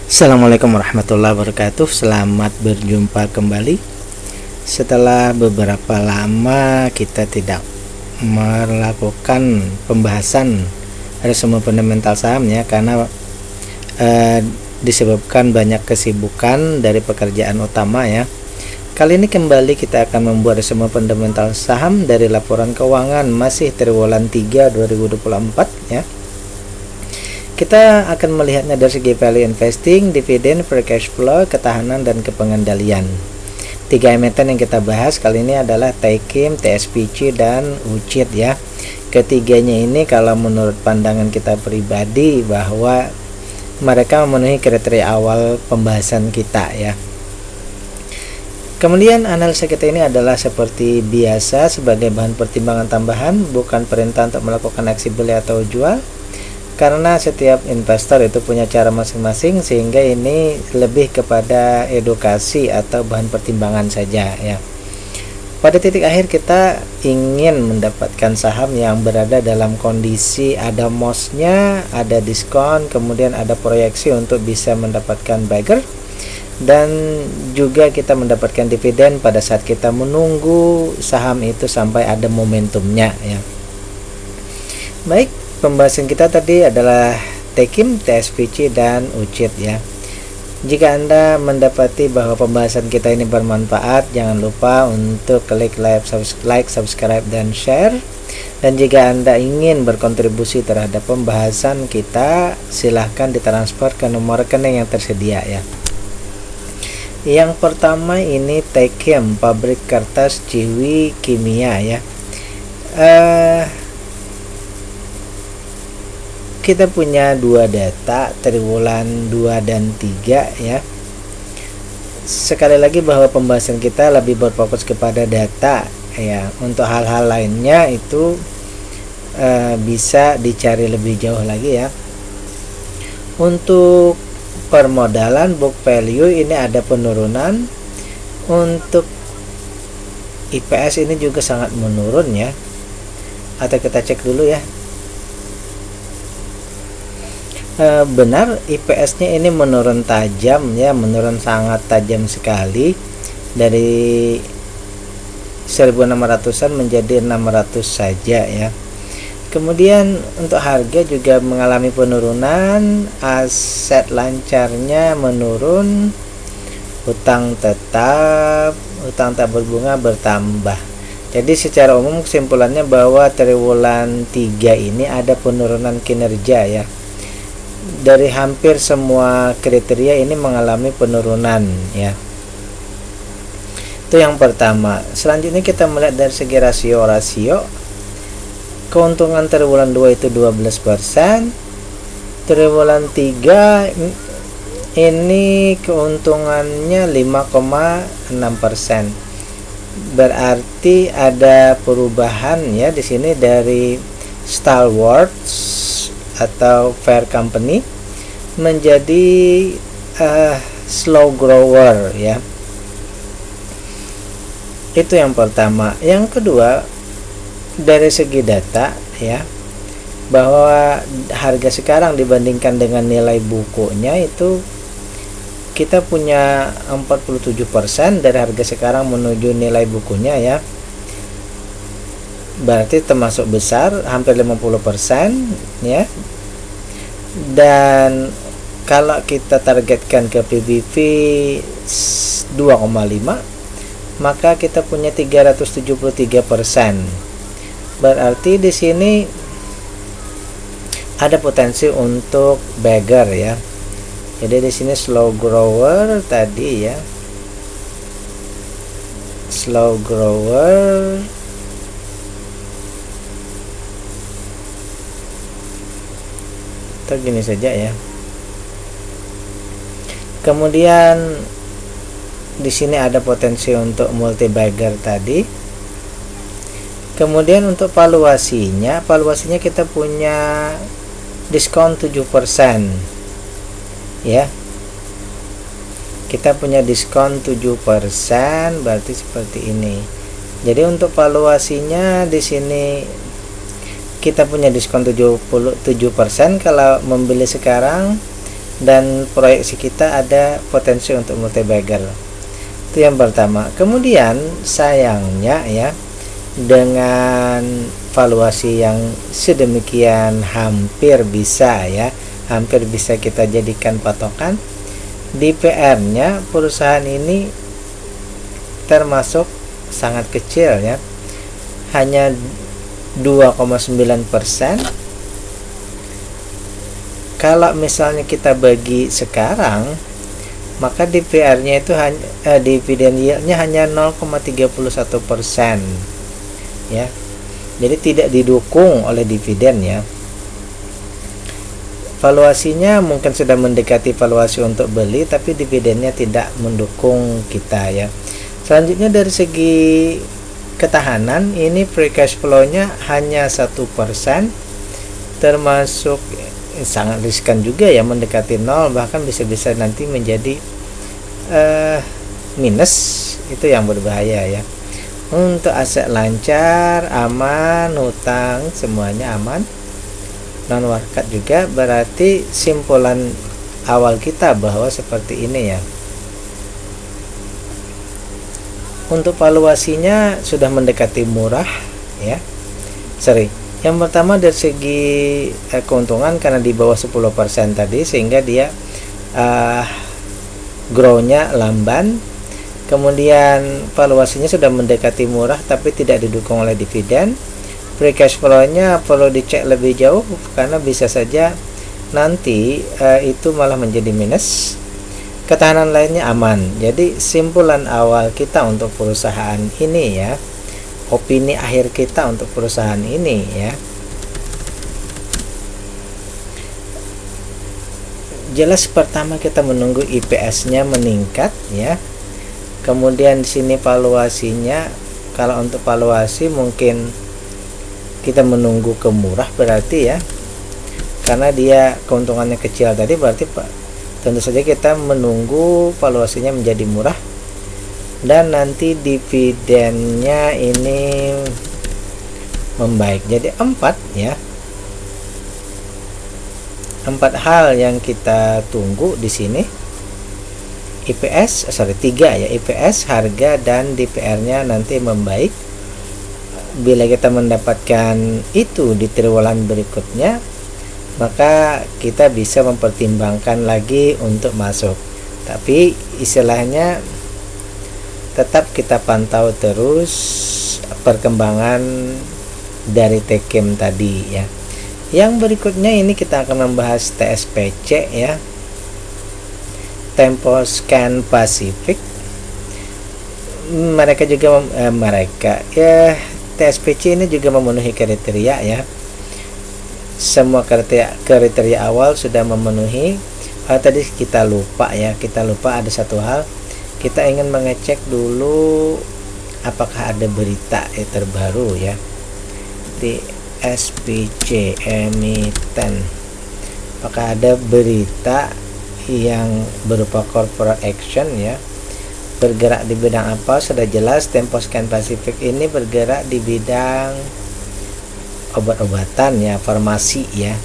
Assalamualaikum warahmatullahi wabarakatuh. Selamat berjumpa kembali. Setelah beberapa lama kita tidak melakukan pembahasan resume fundamental saham ya, karena disebabkan banyak kesibukan dari pekerjaan utama ya. Kali ini kembali kita akan membuat resume fundamental saham dari laporan keuangan masih triwulan 3 2024 ya. Kita akan melihatnya dari segi value investing, dividen, free cash flow, ketahanan, dan kepengendalian. 3 emiten yang kita bahas kali ini adalah Taikim, TSPC, dan UCIT ya. Ketiganya ini kalau menurut pandangan kita pribadi bahwa mereka memenuhi kriteria awal pembahasan kita ya. Kemudian analisa kita ini adalah seperti biasa sebagai bahan pertimbangan tambahan, bukan perintah untuk melakukan aksi beli atau jual. Karena setiap investor itu punya cara masing-masing, sehingga ini lebih kepada edukasi atau bahan pertimbangan saja ya. Pada titik akhir kita ingin mendapatkan saham yang berada dalam kondisi ada MOS-nya, ada diskon, kemudian ada proyeksi untuk bisa mendapatkan bagger, dan juga kita mendapatkan dividen pada saat kita menunggu saham itu sampai ada momentumnya ya. Baik, pembahasan kita tadi adalah Taikim, TSPC, dan UCIT ya. Jika Anda mendapati bahwa pembahasan kita ini bermanfaat, jangan lupa untuk klik like, subscribe, dan share. Dan jika Anda ingin berkontribusi terhadap pembahasan kita, silahkan ditransfer ke nomor rekening yang tersedia ya. Yang pertama ini Taikim, pabrik kertas Ciwi Kimia ya. Kita punya dua data triwulan 2 dan 3 ya. Sekali lagi bahwa pembahasan kita lebih berfokus kepada data ya. Untuk hal-hal lainnya itu bisa dicari lebih jauh lagi ya. Untuk permodalan book value ini ada penurunan. Untuk IPS ini juga sangat menurun ya. Atau kita cek dulu ya. Benar, IPS-nya ini menurun tajam ya, menurun sangat tajam sekali dari 1600-an menjadi 600 saja ya. Kemudian untuk harga juga mengalami penurunan, aset lancarnya menurun, utang tak berbunga bertambah. Jadi secara umum kesimpulannya bahwa triwulan 3 ini ada penurunan kinerja ya. Dari hampir semua kriteria ini mengalami penurunan ya. Itu yang pertama. Selanjutnya kita melihat dari segi rasio. Keuntungan triwulan 2 itu 12%. Triwulan 3 ini keuntungannya 5,6%. Berarti ada perubahan ya di sini dari Stalwarts atau Fair Company menjadi slow grower ya. Itu yang pertama. Yang kedua, dari segi data ya, bahwa harga sekarang dibandingkan dengan nilai bukunya itu kita punya 47% dari harga sekarang menuju nilai bukunya ya. Berarti termasuk besar, hampir 50% ya. Dan kalau kita targetkan ke PBV 2,5, maka kita punya 373%. Berarti di sini ada potensi untuk bagger ya. Jadi di sini slow grower tadi ya. Slow grower atau gini saja ya. Kemudian di sini ada potensi untuk multi bagger tadi. Kemudian untuk valuasinya kita punya diskon 7% ya. Kita punya diskon 7%, berarti seperti ini. Jadi untuk valuasinya di sini kita punya diskon 77% kalau membeli sekarang, dan proyeksi kita ada potensi untuk multi bagger. Itu yang pertama. Kemudian sayangnya ya, dengan valuasi yang sedemikian hampir bisa kita jadikan patokan, DPR-nya perusahaan ini termasuk sangat kecil ya, hanya 2,9%. Kalau misalnya kita bagi sekarang, maka DPR-nya itu dividend yield-nya hanya 0,31% ya. Jadi tidak didukung oleh dividen ya. Valuasinya mungkin sudah mendekati valuasi untuk beli, tapi dividennya tidak mendukung kita ya. Selanjutnya dari segi ketahanan, ini free cash flow-nya hanya 1%, termasuk sangat riskan juga ya, mendekati 0, bahkan bisa-bisa nanti menjadi minus. Itu yang berbahaya ya. Untuk aset lancar, aman, hutang semuanya aman, non warkat juga. Berarti simpulan awal kita bahwa seperti ini ya. Untuk valuasinya sudah mendekati murah ya. Yang pertama dari segi keuntungan, karena di bawah 10% tadi, sehingga dia grow-nya lamban. Kemudian valuasinya sudah mendekati murah tapi tidak didukung oleh dividen. Free cash flow-nya perlu dicek lebih jauh, karena bisa saja nanti itu malah menjadi minus. Ketahanan lainnya aman. Jadi simpulan awal kita untuk perusahaan ini ya, opini akhir kita untuk perusahaan ini ya, jelas pertama kita menunggu IPS-nya meningkat ya. Kemudian di sini valuasinya, kalau untuk valuasi mungkin kita menunggu ke murah berarti ya, karena dia keuntungannya kecil tadi, berarti tentu saja kita menunggu valuasinya menjadi murah, dan nanti dividennya ini membaik. Jadi 4 ya, 4 hal yang kita tunggu di sini. IPS, 3 ya, IPS, harga, dan DPR-nya nanti membaik. Bila kita mendapatkan itu di triwulan berikutnya, maka kita bisa mempertimbangkan lagi untuk masuk. Tapi istilahnya tetap kita pantau terus perkembangan dari TKIM tadi ya. Yang berikutnya ini kita akan membahas TSPC ya, Temposcan Pacific. Mereka juga TSPC ini juga memenuhi kriteria ya. Semua kriteria awal sudah memenuhi. Tadi kita lupa ada satu hal. Kita ingin mengecek dulu apakah ada berita terbaru ya. TSPC emiten, apakah ada berita yang berupa corporate action ya, bergerak di bidang apa? Sudah jelas Temposcan Pacific ini bergerak di bidang obat-obatan ya, farmasi ya.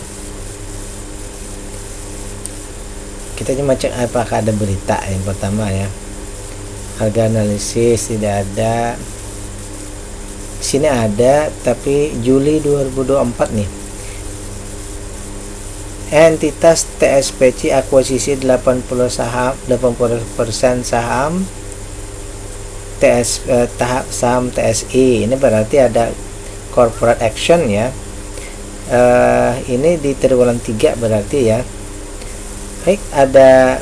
Kita cuma cek apakah ada berita yang pertama ya. Harga analisis tidak ada. Sini ada, tapi Juli 2024 nih. Entitas TSPC akuisisi 80% saham saham TSI. Ini berarti ada corporate action ya. Ini di triwulan 3 berarti ya. Baik, ada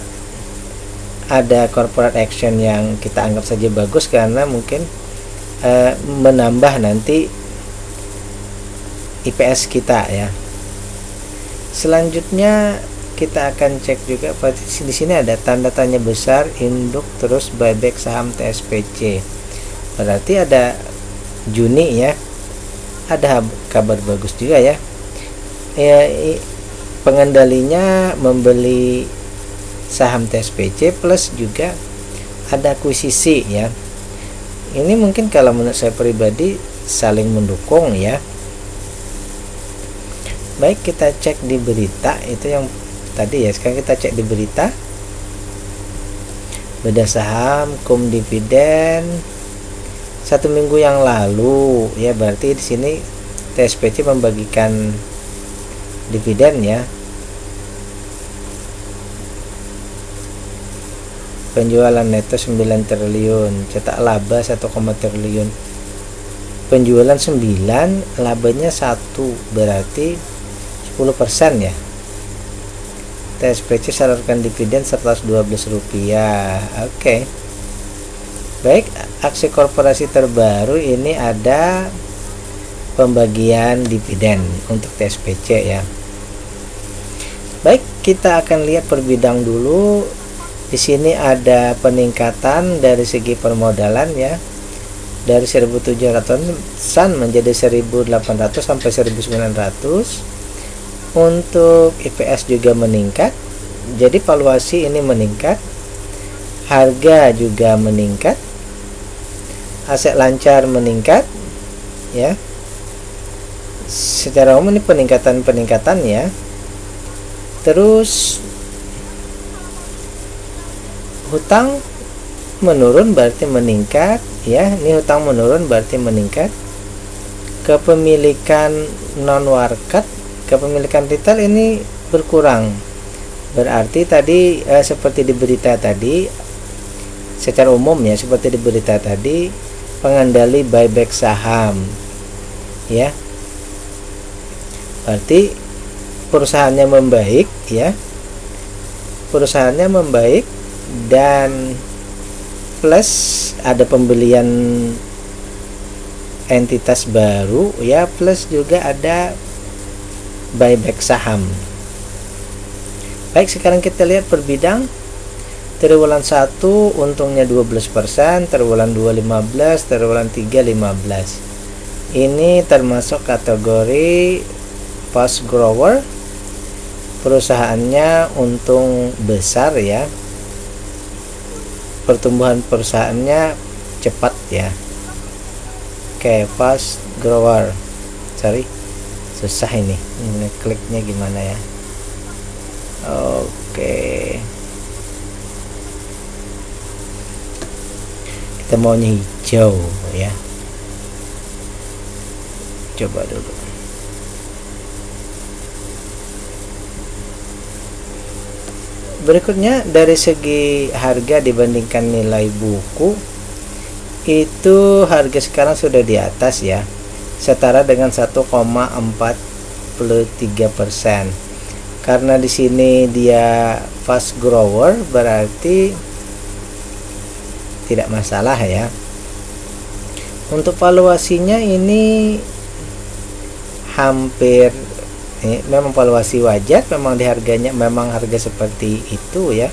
corporate action yang kita anggap saja bagus, karena mungkin menambah nanti IPS kita ya. Selanjutnya kita akan cek juga di sini ada tanda tanya besar, induk terus buyback saham TSPC. Berarti ada Juni ya. Ada kabar bagus juga ya. Pengendalinya membeli saham TSPC plus juga ada akuisisi ya. Ini mungkin kalau menurut saya pribadi saling mendukung ya. Baik, kita cek di berita itu yang tadi ya. Sekarang kita cek di berita beda saham cum dividen 1 minggu yang lalu ya, berarti di sini TSPC membagikan dividen ya. Penjualan neto 9 triliun, cetak laba 1, triliun. Penjualan 9, labanya 1, berarti 10% ya. TSPC salurkan dividen Rp112. Oke. Baik, aksi korporasi terbaru ini ada pembagian dividen untuk TSPC ya. Baik, kita akan lihat per bidang dulu. Di sini ada peningkatan dari segi permodalan ya, dari 1.700-an menjadi 1.800 sampai 1.900. Untuk IPS juga meningkat, jadi valuasi ini meningkat, harga juga meningkat, aset lancar meningkat ya. Secara umum ini peningkatan ya. Terus hutang menurun berarti meningkat ya, ini hutang menurun berarti meningkat. Kepemilikan non warkat, kepemilikan retail ini berkurang, berarti tadi seperti di berita tadi, secara umum ya, seperti di berita tadi, pengendali buyback saham ya, berarti perusahaannya membaik ya, perusahaannya membaik dan plus ada pembelian entitas baru ya, plus juga ada buyback saham. Baik, sekarang kita lihat per bidang. Triwulan 1 untungnya 12%, triwulan 2 15, triwulan 3 15. Ini termasuk kategori fast grower, perusahaannya untung besar ya, pertumbuhan perusahaannya cepat ya. Oke, fast grower, sorry susah ini kliknya gimana ya. Oke, kita maunya hijau ya, coba dulu. Berikutnya dari segi harga dibandingkan nilai buku, itu harga sekarang sudah di atas ya, setara dengan 1,43%. Karena di sini dia fast grower berarti tidak masalah ya. Untuk valuasinya ini hampir memang valuasi wajar, memang di harganya memang harga seperti itu ya.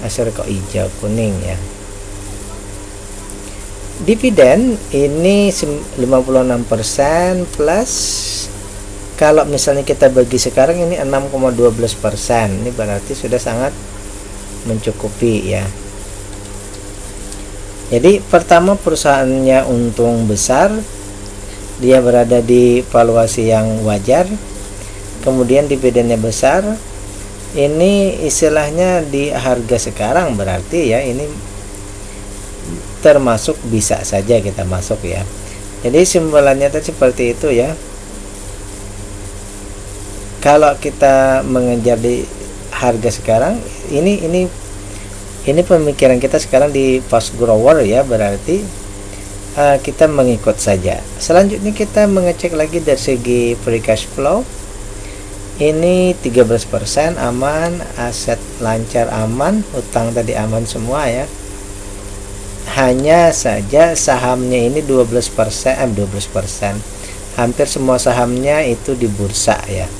Asal kok hijau kuning ya. Dividen ini 56% plus, kalau misalnya kita bagi sekarang ini 6,12%, ini berarti sudah sangat mencukupi ya. Jadi pertama, perusahaannya untung besar, dia berada di valuasi yang wajar, kemudian dividennya besar, ini istilahnya di harga sekarang berarti ya ini termasuk bisa saja kita masuk ya. Jadi simbolannya tadi seperti itu ya. Kalau kita mengejar di harga sekarang, ini pemikiran kita sekarang di fast grower ya, berarti kita mengikut saja. Selanjutnya kita mengecek lagi dari segi free cash flow. Ini 13% aman, aset lancar aman, utang tadi aman semua ya. Hanya saja sahamnya ini 12%. Hampir semua sahamnya itu di bursa ya.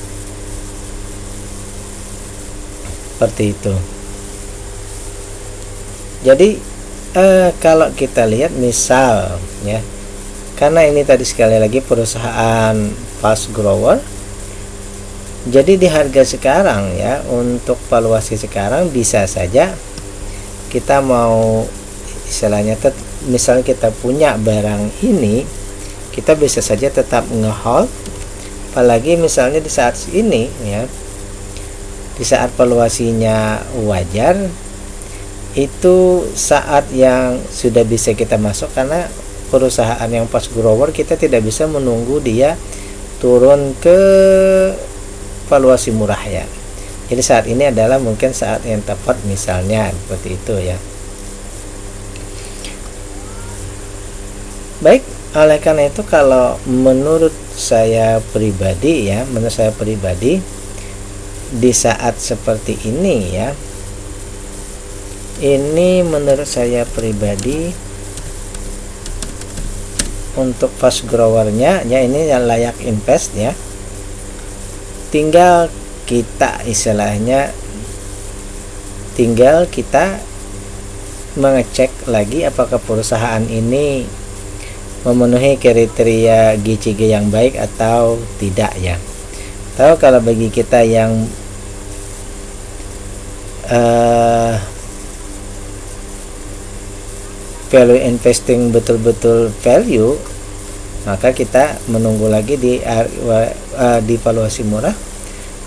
Seperti itu. Jadi kalau kita lihat misal ya, karena ini tadi sekali lagi perusahaan fast grower, jadi di harga sekarang ya, untuk valuasi sekarang bisa saja kita mau istilahnya misalnya kita punya barang ini, kita bisa saja tetap ngehold, apalagi misalnya di saat ini ya, Di saat valuasinya wajar, itu saat yang sudah bisa kita masuk, karena perusahaan yang fast grower kita tidak bisa menunggu dia turun ke valuasi murah ya. Jadi saat ini adalah mungkin saat yang tepat, misalnya seperti itu ya. Baik, oleh karena itu kalau menurut saya pribadi ya, di saat seperti ini ya, ini menurut saya pribadi untuk fast growernya ya, ini yang layak invest ya. Tinggal kita mengecek lagi apakah perusahaan ini memenuhi kriteria GCG yang baik atau tidak ya. Tahu kalau bagi kita yang value investing betul-betul value, maka kita menunggu lagi di valuasi murah.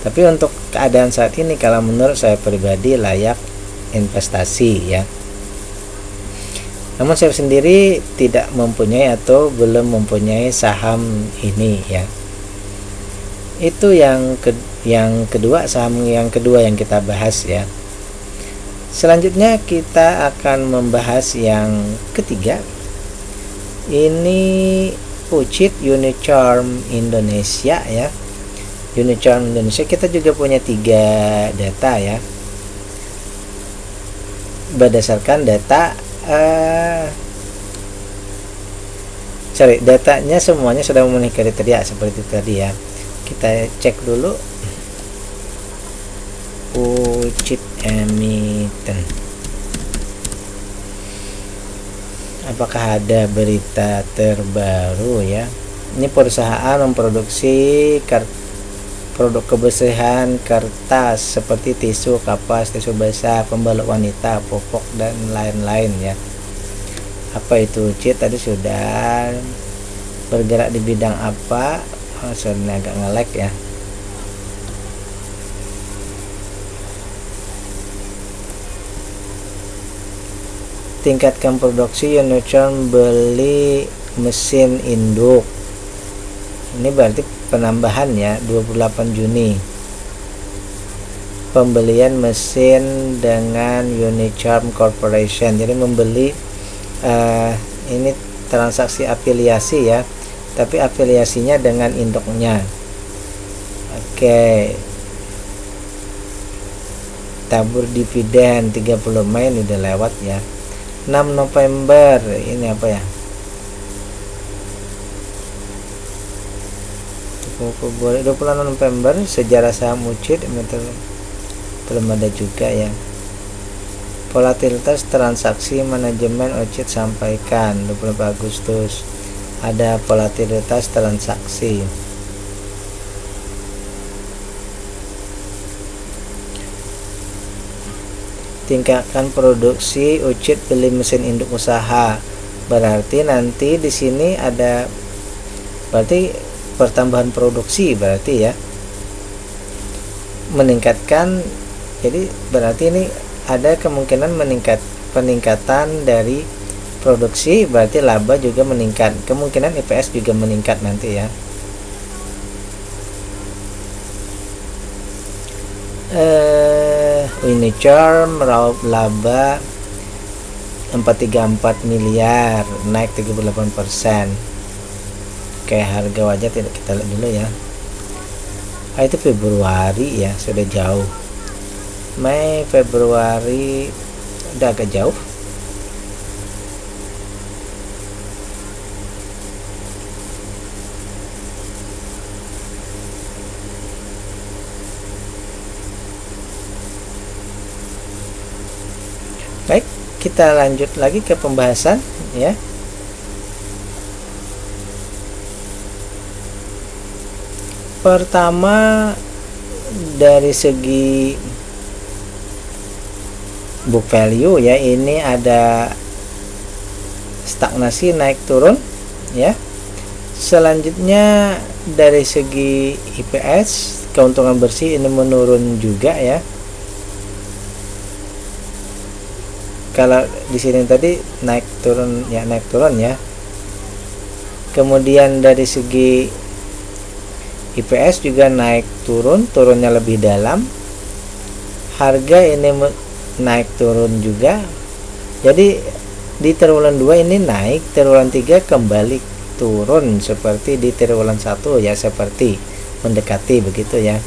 Tapi untuk keadaan saat ini, kalau menurut saya pribadi layak investasi ya. Namun saya sendiri tidak mempunyai atau belum mempunyai saham ini ya. Itu yang kedua, saham yang kedua yang kita bahas ya. Selanjutnya kita akan membahas yang ketiga. Ini UCIT Unicharm Indonesia ya. Unicharm Indonesia, kita juga punya 3 data ya. Berdasarkan data datanya semuanya sudah memenuhi kriteria seperti tadi ya. Kita cek dulu UCIT emiten, apakah ada berita terbaru ya. Ini perusahaan memproduksi produk kebersihan kertas seperti tisu, kapas, tisu basah, pembalut wanita, popok dan lain-lain ya. Apa itu UCIT? Tadi sudah. Bergerak di bidang apa? Soalnya agak nge-lag ya. Tingkatkan produksi, Unicharm beli mesin induk. Ini berarti penambahan ya, 28 Juni. Pembelian mesin dengan Unicharm Corporation. Jadi membeli ini transaksi afiliasi ya, tapi afiliasinya dengan induknya. Oke. Tabur dividen 30 Mei ini udah lewat ya. 6 November ini apa ya? 26 November sejarah saham UCIT belum ada juga ya. Volatilitas transaksi manajemen UCIT sampaikan 24 Agustus ada volatilitas transaksi. Tingkatkan produksi, UCIT beli mesin induk usaha. Berarti nanti di sini ada berarti pertambahan produksi berarti ya. Meningkatkan, jadi berarti ini ada kemungkinan peningkatan dari produksi, berarti laba juga meningkat. Kemungkinan EPS juga meningkat nanti ya. Unicharm meraup laba 434 miliar, naik 38%. Kayak harga wajah tidak kita lihat dulu ya. Itu Februari ya, sudah jauh. Mei, Februari udah agak jauh. Baik, kita lanjut lagi ke pembahasan ya. Pertama, dari segi book value ya, ini ada stagnasi naik turun ya. Selanjutnya dari segi EPS keuntungan bersih ini menurun juga ya. Kalau di sini tadi naik turun ya. Kemudian dari segi IPS juga naik turunnya lebih dalam. Harga ini naik turun juga. Jadi di triwulan 2 ini naik, triwulan 3 kembali turun seperti di triwulan 1 ya, seperti mendekati begitu ya.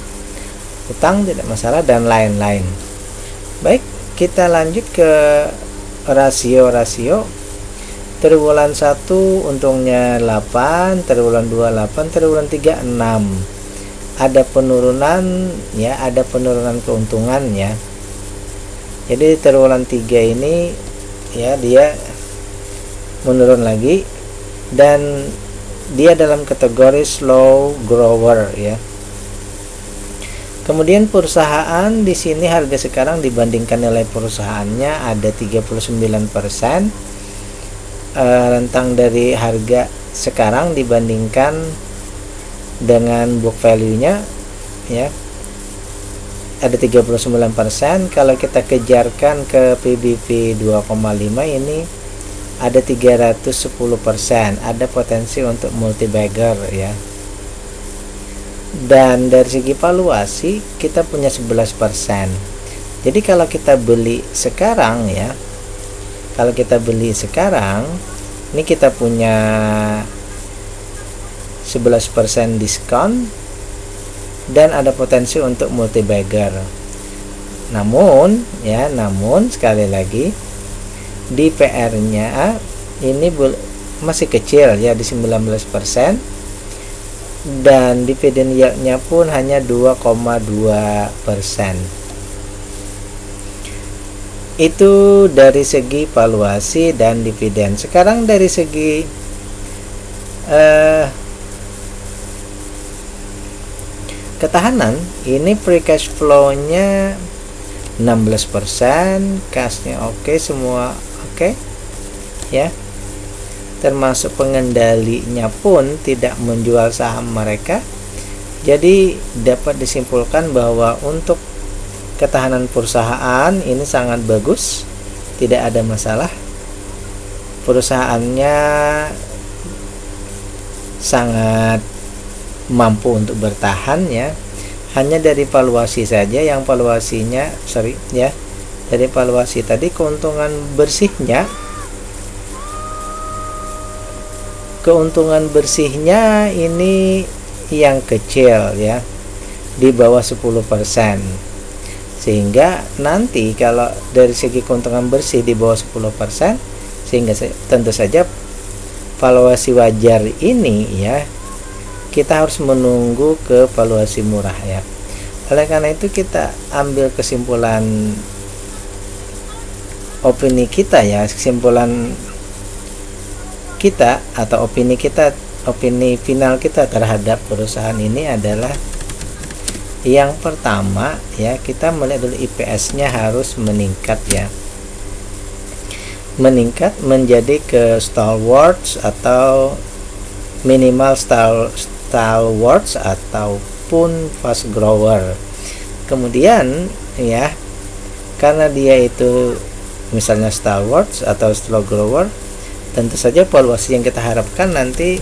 Utang tidak masalah dan lain-lain. Baik, kita lanjut ke rasio. Triwulan 1 untungnya 8, triwulan 2 8, triwulan 3 6. Ada penurunan ya, ada penurunan keuntungan ya. Jadi triwulan 3 ini ya dia menurun lagi dan dia dalam kategori slow grower ya. Kemudian perusahaan di sini harga sekarang dibandingkan nilai perusahaannya ada 39%. Rentang dari harga sekarang dibandingkan dengan book value-nya ya ada 39%. Kalau kita kejarkan ke PBV 2,5 ini ada 310%. Ada potensi untuk multi bagger ya. Dan dari segi valuasi kita punya 11%. Jadi kalau kita beli sekarang ya, ini kita punya 11% diskon dan ada potensi untuk multi bagger. Namun sekali lagi DPR-nya ini masih kecil ya di 19% dan dividen yield-nya pun hanya 2,2%. Itu dari segi valuasi dan dividen. Sekarang dari segi ketahanan, ini free cash flow-nya 16%, cash-nya oke, semua oke ya. Termasuk pengendalinya pun tidak menjual saham mereka. Jadi dapat disimpulkan bahwa untuk ketahanan perusahaan ini sangat bagus, tidak ada masalah. Perusahaannya sangat mampu untuk bertahan ya. Hanya dari valuasi saja, yang valuasinya dari valuasi tadi keuntungan bersihnya ini yang kecil ya, di bawah 10%. Sehingga nanti kalau dari segi keuntungan bersih di bawah 10%, sehingga tentu saja valuasi wajar ini ya kita harus menunggu ke valuasi murah ya. Oleh karena itu kita ambil kesimpulan opini kita ya, kesimpulan kita atau opini final kita terhadap perusahaan ini adalah yang pertama ya, kita melihat dulu IPS-nya harus meningkat ya. Meningkat menjadi ke stalwarts atau minimal stalwarts ataupun fast grower. Kemudian ya, karena dia itu misalnya stalwarts atau slow grower, tentu saja valuasi yang kita harapkan nanti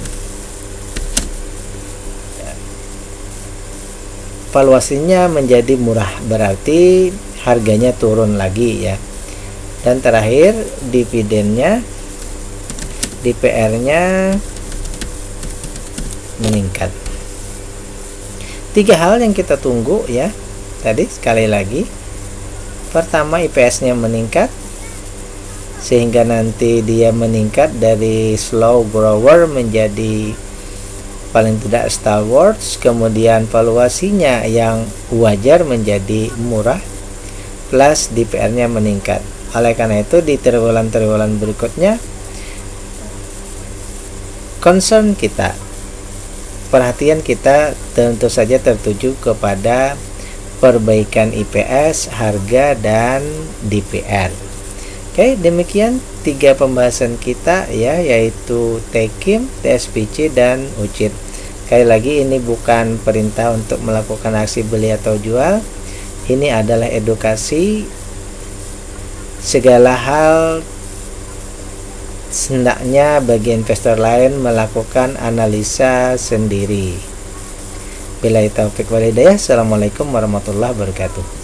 valuasinya menjadi murah, berarti harganya turun lagi ya. Dan terakhir dividennya, DPR-nya meningkat. 3 hal yang kita tunggu ya. Tadi sekali lagi, pertama IPS-nya meningkat sehingga nanti dia meningkat dari slow grower menjadi paling tidak stalwarts, kemudian valuasinya yang wajar menjadi murah, plus DPR-nya meningkat. Oleh karena itu di triwulan-triwulan berikutnya concern kita, perhatian kita tentu saja tertuju kepada perbaikan IPS, harga, dan DPR. Oke, demikian 3 pembahasan kita ya, yaitu Tekim, TSPC, dan UCIT. Sekali lagi, ini bukan perintah untuk melakukan aksi beli atau jual. Ini adalah edukasi. Segala hal hendaknya bagi investor lain melakukan analisa sendiri. Billahi taufiq wal hidayah. Assalamualaikum warahmatullahi wabarakatuh.